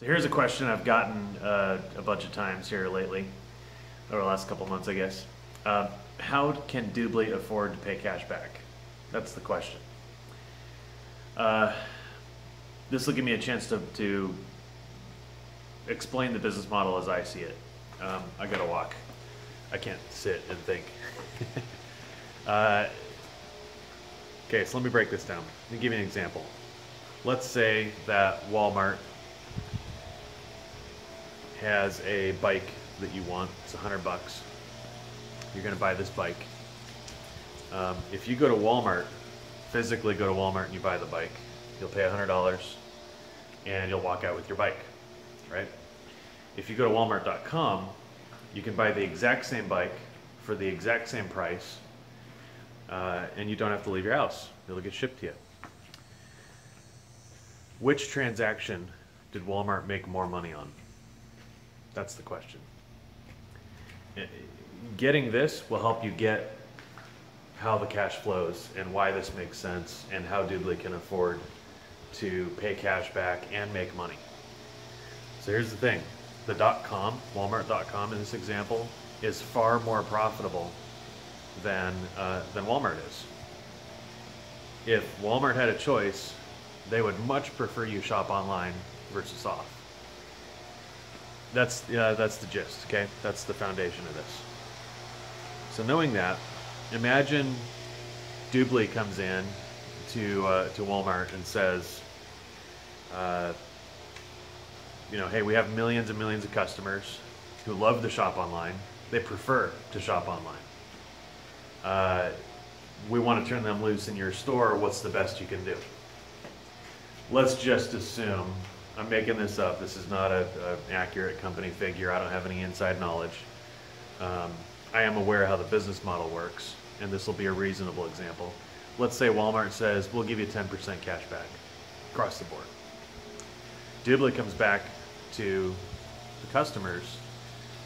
So here's a question I've gotten a bunch of times here lately, over the last couple months, I guess. How can Dubli afford to pay cash back? That's the question. This will give me a chance to explain the business model as I see it. I gotta walk. I can't sit and think. Okay, so let me break this down. Let me give you an example. Let's say that Walmart has a bike that you want. It's $100. You're gonna buy this bike. If you go to Walmart, physically go to Walmart and you buy the bike, you'll pay $100 and you'll walk out with your bike, right? If you go to walmart.com, you can buy the exact same bike for the exact same price, and you don't have to leave your house. It'll get shipped to you. Which transaction did Walmart make more money on? That's the question. Getting this will help you get how the cash flows and why this makes sense and how Dubli can afford to pay cash back and make money. So here's the thing. The .com, Walmart.com in this example, is far more profitable than Walmart is. If Walmart had a choice, they would much prefer you shop online versus off. That's the gist, okay? That's the foundation of this. So knowing that, imagine Dubli comes in to Walmart and says, you know, hey, we have millions and millions of customers who love to shop online. They prefer to shop online. We want to turn them loose in your store. What's the best you can do? Let's just assume, I'm making this up, this is not an accurate company figure, I don't have any inside knowledge. I am aware how the business model works, and this will be a reasonable example. Let's say Walmart says, we'll give you 10% cash back across the board. Dubli comes back to the customers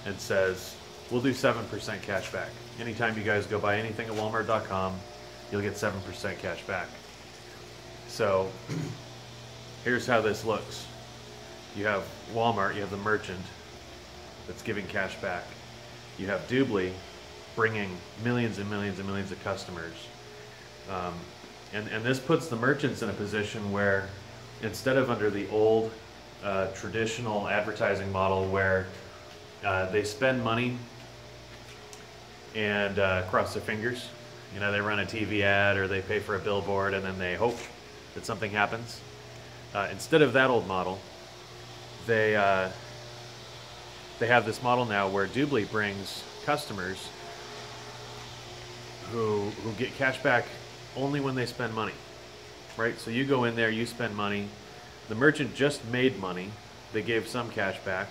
and says, we'll do 7% cash back. Anytime you guys go buy anything at walmart.com, you'll get 7% cash back. So here's how this looks. You have Walmart, you have the merchant that's giving cash back. You have Dubli bringing millions and millions and millions of customers. And this puts the merchants in a position where instead of under the old traditional advertising model where they spend money and cross their fingers, you know, they run a TV ad or they pay for a billboard and then they hope that something happens. Instead of that old model, they have this model now where Dubli brings customers who get cash back only when they spend money, right? So you go in there, you spend money. The merchant just made money. They gave some cash back.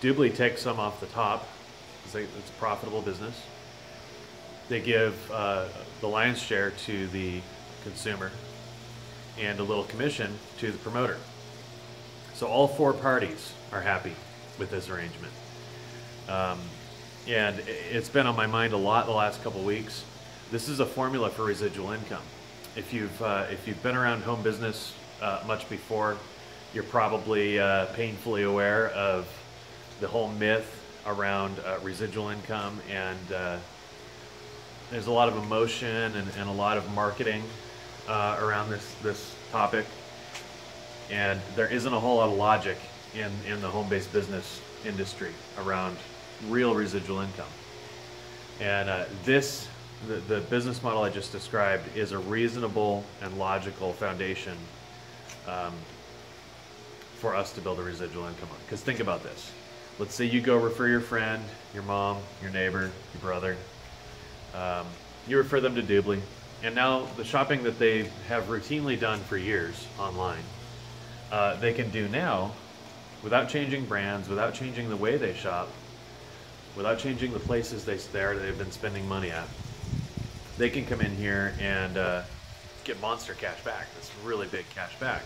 Dubli takes some off the top because it's a profitable business. They give the lion's share to the consumer and a little commission to the promoter. So all four parties are happy with this arrangement. And it's been on my mind a lot the last couple weeks. This is a formula for residual income. If you've been around home business much before, you're probably painfully aware of the whole myth around residual income, and there's a lot of emotion and a lot of marketing around this topic, and there isn't a whole lot of logic in the home-based business industry around real residual income. And the business model I just described is a reasonable and logical foundation for us to build a residual income on. Because think about this. Let's say you go refer your friend, your mom, your neighbor, your brother. You refer them to Dubli. And now the shopping that they have routinely done for years online, they can do now without changing brands, without changing the way they shop, without changing the places they've been spending money at. They can come in here and get monster cash back. That's really big cash back.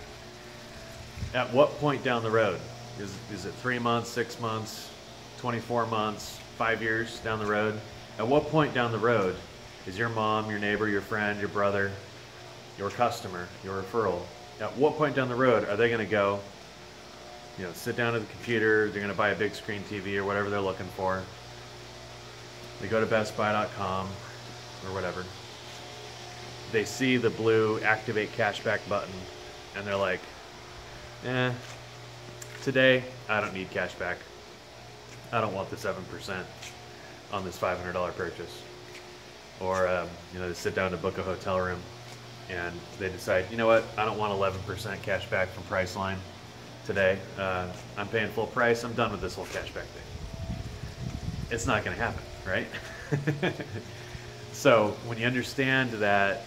At what point down the road? Is it 3 months, 6 months, 24 months, 5 years down the road? At what point down the road is your mom, your neighbor, your friend, your brother, your customer, your referral, at what point down the road are they going to go, sit down at the computer, they're going to buy a big screen TV or whatever they're looking for. They go to bestbuy.com or whatever. They see the blue activate cashback button and they're like, today I don't need cashback. I don't want the 7% on this $500 purchase. Or, they sit down to book a hotel room and they decide, you know what, I don't want 11% cashback from Priceline today. I'm paying full price. I'm done with this whole cashback thing. It's not going to happen, right? So when you understand that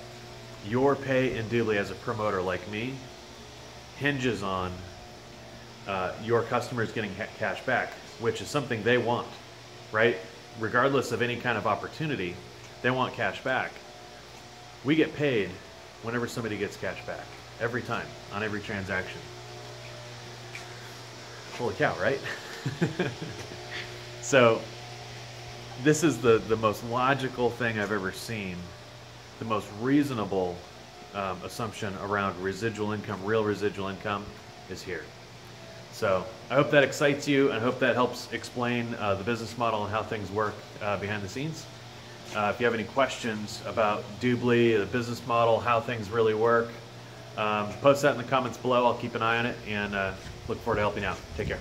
your pay in Dubli as a promoter like me hinges on your customers getting cash back, which is something they want, right? Regardless of any kind of opportunity, they want cash back. We get paid whenever somebody gets cash back, every time, on every transaction. Holy cow, right? So this is the most logical thing I've ever seen, the most reasonable assumption around residual income, real residual income is here. So I hope that excites you, and I hope that helps explain the business model and how things work behind the scenes. If you have any questions about Dubli, the business model, how things really work, post that in the comments below. I'll keep an eye on it and look forward to helping out. Take care.